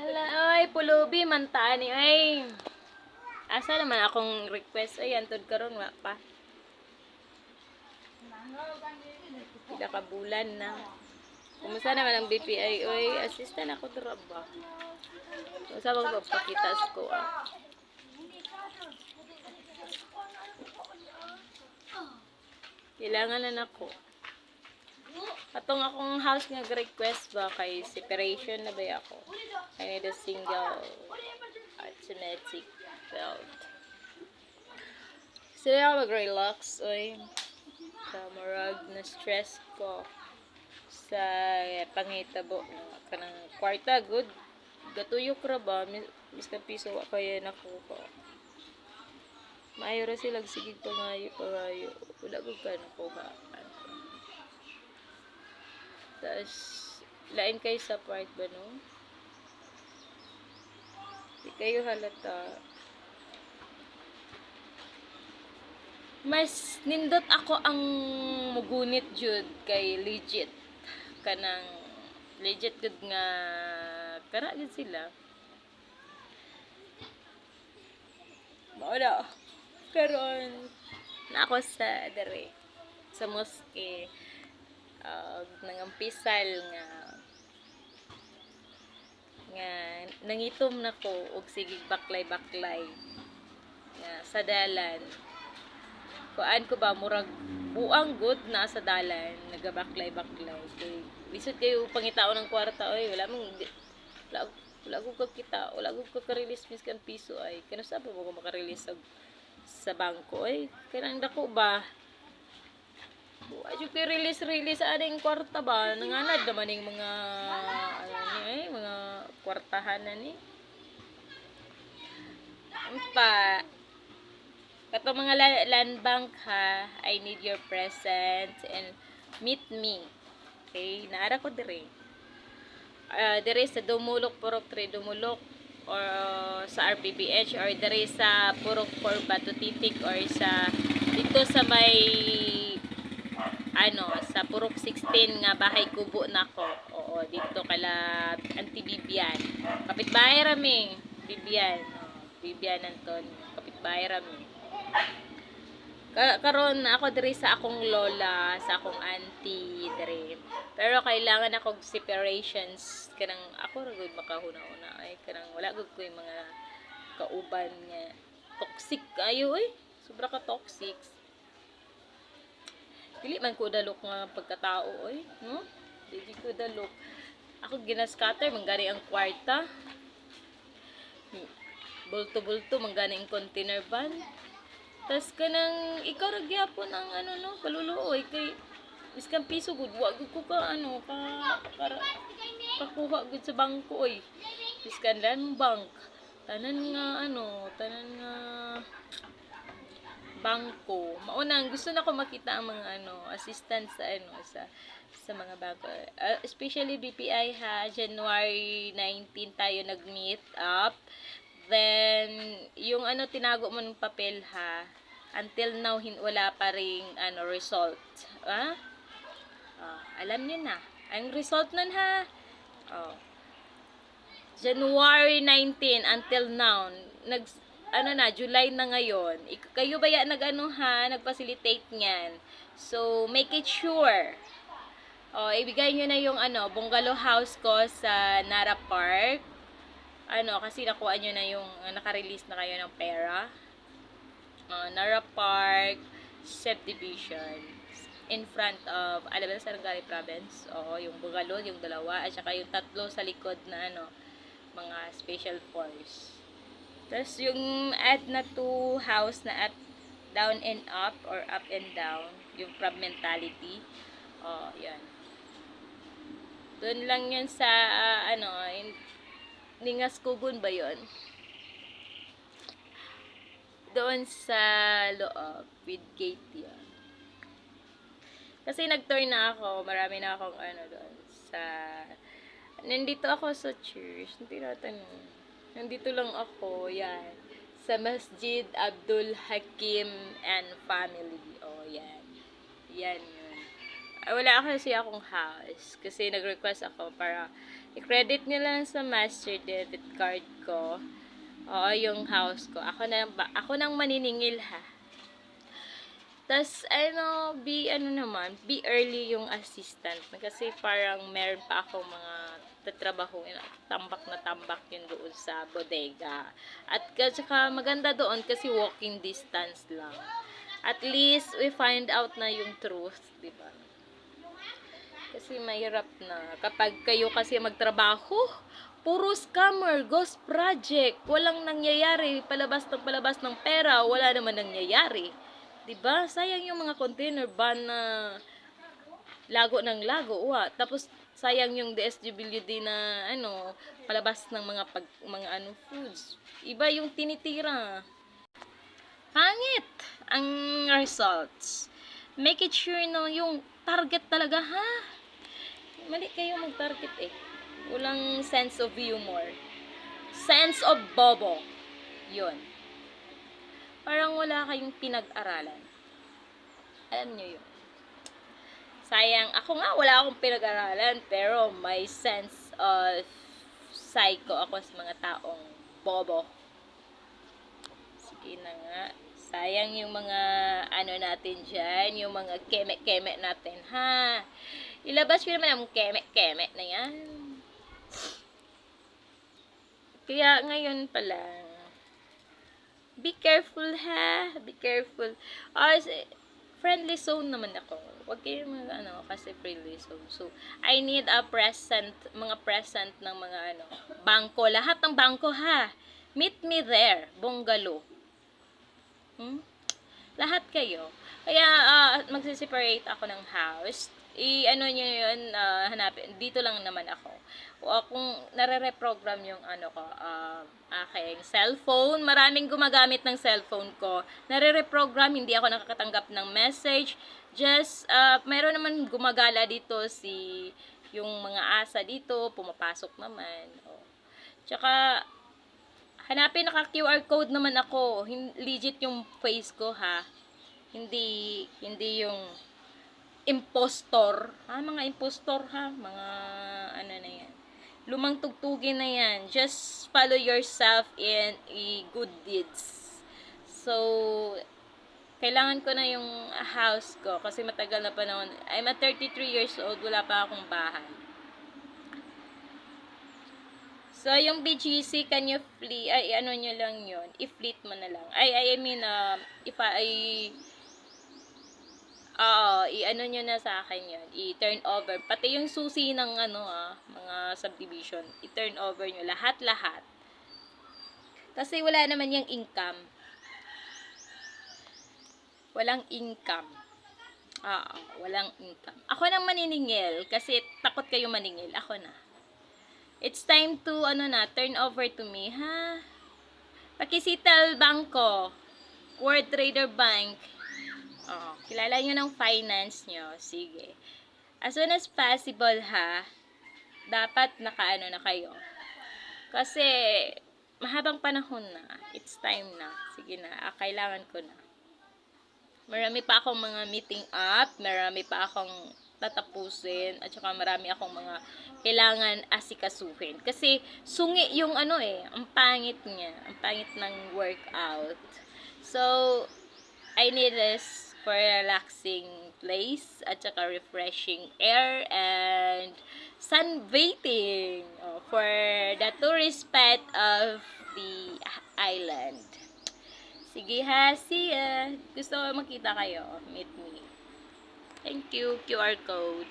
Ala, ay, pulubi, mantani, ay. Asa naman akong request, ay, antod karon wa pa. Pila ka bulan na. Kumusta naman ang BPI, oy, assistant ako dira ba? Sa magpapakita ko, Kailangan na nako. Atong akong house nga request ba kay separation na ba ako? I need a single automatic belt. So ako mag-relax oy. Sa marag na stress ko sa pangitabo na kanang kwarta good. Gatuyok ra ba miskan piso wa kaya nako ko. Maayo ra sila sige pangayo. Wala gud ka nakuha. Tapos, lain kayo sa part ba, no? Di kayo halata. Mas nindot ako ang mugunit jud kay legit. Kanang legit gud nga kara gud sila. Mao karon na ako sa dere sa mosque nangampisal nga nangitom na ko og sige baklay nga sa dalan kuan ko ba murag buang good na sa dalan nagabaklay kay lisod kayo pangitao ng kwarta oy wala ko kakita wala ko ka-release miskan piso ay kano sa pa ko maka-release sa bangko ay kanang dako ba Ayo kay release ading kwarta ba nanganad naman ning mga mga kwartahan na ni. Pa kato mga land bank ha, I need your presence and meet me. Okay, naara ko dire. Dire sa Dumulok Purok 3 Dumulok or sa RPBH or dire sa Purok 4 Batu Titik or sa dito sa may sa Purok 16 nga bahay kubo nako. Oo, dito kala Auntie Bibian. Kapitbahay rami, Bibian. Bibian Anton, kapitbahay rami. Karon ako diri sa akong lola, sa akong auntie diri. Pero kailangan ako separations kanang ako ra gud makahuna-una ay kanang wala gud ko yung mga kauban nga toxic ayo sobra ka toxic. Dili man ko dalok nga pagkatao oy, no? Dili ko dalok. Ako ginascatter manggani ang kwarta. Bulto-bulto manggani ang container van. Tas kanang ikaw ra gyapon ang kaluluoy kay miskan piso gud wa gud ko ka para pakuha gud sa bangko oy. Miskan land bank. Tanan nga bangko. Mauna gusto na ko makita ang mga assistant sa mga bangko. Especially BPI ha, January 19 tayo nag-meet up. Then yung tinago mo ng papel ha, until now wala pa ring result. Alam niyo na. Ang result nun ha. January 19 until now July na ngayon. Kayo ba nag-facilitate niyan. So, make it sure. Ibigay nyo na yung bungalow house ko sa Nara Park. Kasi nakuha nyo na yung naka-release na kayo ng pera. Nara Park subdivision in front of Alabang Sarangani Province. Yung bungalow, yung dalawa at saka yung tatlo sa likod na mga special force. Tapos yung add na to house na at down and up or up and down, yung fragmentality. Yan. Doon lang yan sa Ningas Kugon ba yun? Doon sa loob with gate yan. Kasi nag-tour na ako, marami na akong doon sa nandito ako sa church, nandito lang ako, yan. Sa Masjid Abdul Hakim and Family. Yan. Yan yun. Wala kasi akong house. Kasi nag-request ako para I-credit nyo lang sa master debit card ko. Oo, yung house ko. Ako nang maniningil ha. Tas, be early yung assistant. Kasi parang meron pa akong mga tatrabahuin. Tambak na tambak yun doon sa bodega. At saka maganda doon kasi walking distance lang. At least, we find out na yung truth, di ba? Kasi mahirap na. Kapag kayo kasi magtrabaho, puro scammer, ghost project, walang nangyayari, palabas ng pera, wala naman nangyayari. 'Di ba? Sayang yung mga container ban na lago ng lago, Tapos sayang yung DSWD na palabas ng mga foods. Iba yung tinitira. Pangit ang results. Make it sure na yung target talaga, ha? Mali kayo mag-target eh. Walang sense of humor. Sense of bobo. Yun. Parang wala kayong pinag-aralan. Alam nyo yun. Sayang. Ako nga, wala akong pinag-aralan. Pero may sense of psycho ako sa mga taong bobo. Sige na nga. Sayang yung mga natin dyan. Yung mga keme-keme natin, ha? Ilabas ko naman ang keme-keme na yan. Kaya ngayon pa lang, be careful ha. Be careful. Friendly zone naman ako. Huwag kayo kasi friendly zone. So, I need mga present ng mga bangko. Lahat ng bangko ha. Meet me there. Bungalow. Lahat kayo. Kaya, magsiseparate ako ng house. Nyo yun, hanapin. Dito lang naman ako. O kung nare-reprogram yung aking cellphone, maraming gumagamit ng cellphone ko. Nare-reprogram, hindi ako nakakatanggap ng message. Just, mayroon naman gumagala dito yung mga asa dito, pumapasok naman. Tsaka, hanapin, naka-QR code naman ako. Legit yung face ko, ha. Hindi yung impostor. Mga impostor, ha. Mga, na yan. Lumang tugtugin na yan. Just follow yourself in good deeds. So, kailangan ko na yung house ko kasi matagal na panahon. I'm at 33 years old, wala pa akong bahay. So, yung BGC, can you fleet, nyo lang yun, i-fleet mo na lang. Nyo na sa akin yun, i-turn over. Pati yung susi ng, mga subdivision, i-turn over nyo, lahat-lahat. Kasi wala naman yung income. Walang income. Walang income. Ako nang maniningil, kasi takot kayo maningil, ako na. It's time to, turn over to me, ha? Pakisital Bangko, World Trader Bank. Kilala nyo ng finance nyo. Sige. As soon as possible, ha? Dapat nakaano na kayo. Kasi, mahabang panahon na. It's time na. Sige na. Kailangan ko na. Marami pa akong mga meeting up. Marami pa akong tatapusin. At saka marami akong mga kailangan asikasuhin. Kasi, sungi yung ang pangit niya. Ang pangit ng workout. So, I need this for relaxing place. At saka refreshing air and sunbathing. For the tourist spot of the island. Sige ha, see ya. Gusto ko makita kayo. Meet me. Thank you, QR code.